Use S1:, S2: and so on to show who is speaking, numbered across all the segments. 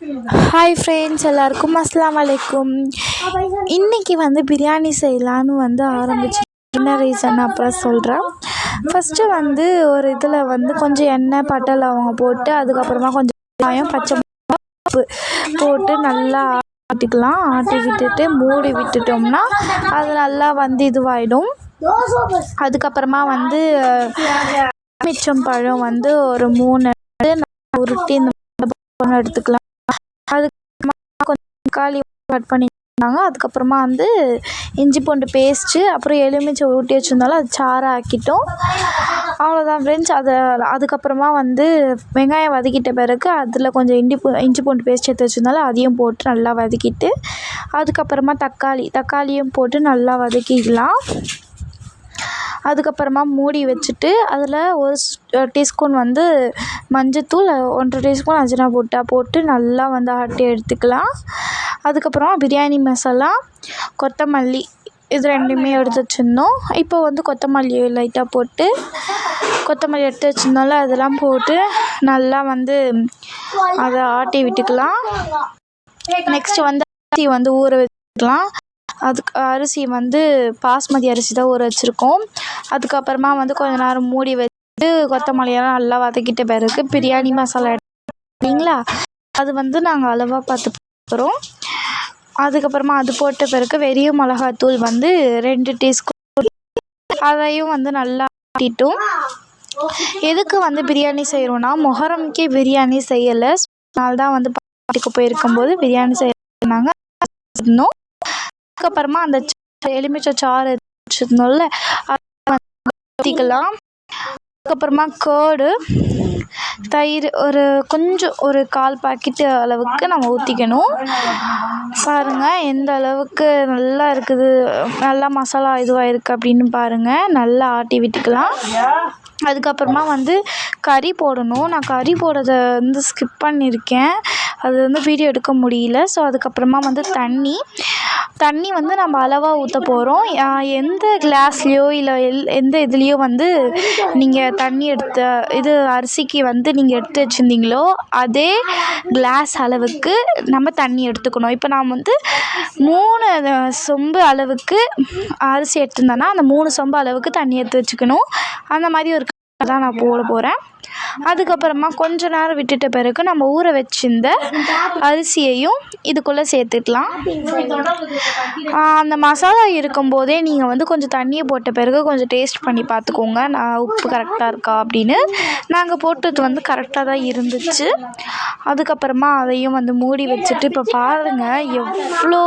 S1: Hi friends, எல்லாருக்கும் அஸ்ஸலாமு அலைக்கும். இன்றைக்கி பிரியாணி செய்யலான்னு ஆரம்பிச்சு என்ன ரீசன் அப்புறம் சொல்கிறேன். ஃபஸ்ட்டு ஒரு இதில் கொஞ்சம் எண்ணெய், பட்டை, லவங்கம் போட்டு அதுக்கப்புறமா கொஞ்சம் வெங்காயம், பச்சை மிளகாய் போட்டு நல்லா ஆட்டிக்கலாம். ஆட்டி விட்டுட்டு மூடி விட்டுட்டோம்னா அது நல்லா இதுவாகிடும். அதுக்கப்புறமா மிச்சம் பழம் ஒரு 3 உருட்டி இந்த எடுத்துக்கலாம். அதுக்கப்புறமா கொஞ்சம் தக்காளி கட் பண்ணிட்டாங்க. அதுக்கப்புறமா இஞ்சி பூண்டு பேஸ்ட்டு, அப்புறம் எலுமிச்சை ஊட்டி வச்சுருந்தாலும் அது சாறை ஆக்கிட்டோம். அவ்வளோதான் ஃப்ரெண்ட்ஸ். அதுக்கப்புறமா வெங்காயம் வதக்கிட்ட பிறகு அதில் கொஞ்சம் இஞ்சி பூண்டு பேஸ்ட் எடுத்து வச்சுருந்தாலும் அதையும் போட்டு நல்லா வதக்கிட்டு, அதுக்கப்புறமா தக்காளியும் போட்டு நல்லா வதக்கிக்கலாம். அதுக்கப்புறமா மூடி வச்சுட்டு அதில் 1 டீஸ்பூன் மஞ்சத்தூள், 1 டீஸ்பூன் அஜினா போட்டு நல்லா ஆட்டி எடுத்துக்கலாம். அதுக்கப்புறமா பிரியாணி மசாலா, கொத்தமல்லி இது 2மே எடுத்து வச்சுருந்தோம். இப்போ கொத்தமல்லி லைட்டாக போட்டு, கொத்தமல்லி எடுத்து வச்சுருந்தோம்ல அதெல்லாம் போட்டு நல்லா அதை ஆட்டி விட்டுக்கலாம். நெக்ஸ்ட்டு அரிசி ஊற வச்சுக்கலாம். அதுக்கு அரிசி பாஸ்மதி அரிசி தான் ஊற வச்சுருக்கோம். அதுக்கப்புறமா கொஞ்ச நேரம் மூடி வச்சுட்டு கொத்தமல்லியெல்லாம் நல்லா வதக்கிட்ட பிறகு பிரியாணி மசாலா இல்லைங்களா, அது நாங்கள் அளவாக பார்த்து போகிறோம். அதுக்கப்புறமா அது போட்ட பிறகு வெறியும் மிளகாத்தூள் 2 டீஸ்பூன் அதையும் நல்லா ஆட்டிட்டோம். எதுக்கு பிரியாணி செய்கிறோன்னா, மொஹரம்க்கே பிரியாணி செய்யலை, அதனால்தான் பாட்டிக்கு போயிருக்கும்போது பிரியாணி செய்யறாங்க. அதுக்கப்புறமா அந்த எலுமிச்சை சாறு வச்சுருந்தோம்ல அதை ஊற்றிக்கலாம். அதுக்கப்புறமா கேர்டு, தயிர் கொஞ்சம் ஒரு 1/4 பாக்கெட்டு அளவுக்கு நம்ம ஊற்றிக்கணும். பாருங்கள் எந்த அளவுக்கு நல்லா இருக்குது, நல்லா மசாலா இதுவாக இருக்குது அப்படின்னு பாருங்கள். நல்லா ஆட்டி விட்டுக்கலாம். அதுக்கப்புறமா கறி போடணும். நான் கறி போடுறத ஸ்கிப் பண்ணியிருக்கேன், அது வீடியோ எடுக்க முடியல. ஸோ அதுக்கப்புறமா தண்ணி நம்ம அளவாக ஊற்ற போகிறோம். எந்த கிளாஸ்லேயோ இல்லை எந்த இதுலேயோ நீங்கள் தண்ணி அரிசிக்கு நீங்கள் எடுத்து வச்சுருந்தீங்களோ அதே கிளாஸ் அளவுக்கு நம்ம தண்ணி எடுத்துக்கணும். இப்போ நான் 3 சொம்பு அளவுக்கு அரிசி எடுத்துருந்தேன்னா அந்த 3 சொம்பு அளவுக்கு தண்ணி எடுத்து வச்சுக்கணும். அந்த மாதிரி ஒரு தான் நான் போட போகிறேன். அதுக்கப்புறமா கொஞ்ச நேரம் விட்டுட்ட பிறகு நம்ம ஊற வச்சிருந்த அரிசியையும் இதுக்குள்ளே சேர்த்துக்கலாம். அந்த மசாலா இருக்கும்போதே நீங்கள் கொஞ்சம் தண்ணியை போட்ட பிறகு கொஞ்சம் டேஸ்ட் பண்ணி பார்த்துக்கோங்க, நான் உப்பு கரெக்டாக இருக்கா அப்படின்னு. நாங்கள் போட்டது கரெக்டாக தான் இருந்துச்சு. அதுக்கப்புறமா அதையும் மூடி வச்சுட்டு இப்போ பாருங்கள் எவ்வளோ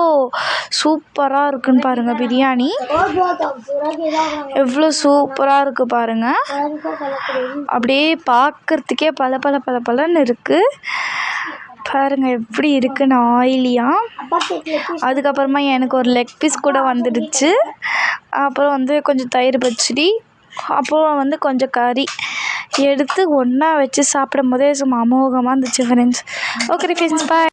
S1: சூப்பராக இருக்குன்னு பாருங்கள். பிரியாணி எவ்வளோ சூப்பராக இருக்குது பாருங்கள். அப்படியே பார்க்குறதுக்கே பலன்னு இருக்குது பாருங்கள், எப்படி இருக்குன்னு ஆயிலியாக. அதுக்கப்புறமா எனக்கு ஒரு லெக் பீஸ் கூட வந்துடுச்சு. அப்புறம் கொஞ்சம் தயிர் பச்சடி, அப்புறம் கொஞ்சம் கறி எடுத்து ஒன்றா வச்சு சாப்பிடும் போதே சும்மா அமோகமாக இருந்துச்சு ஃப்ரெண்ட்ஸ். ஓகே ஃப்ரெண்ட்ஸ், பாய்.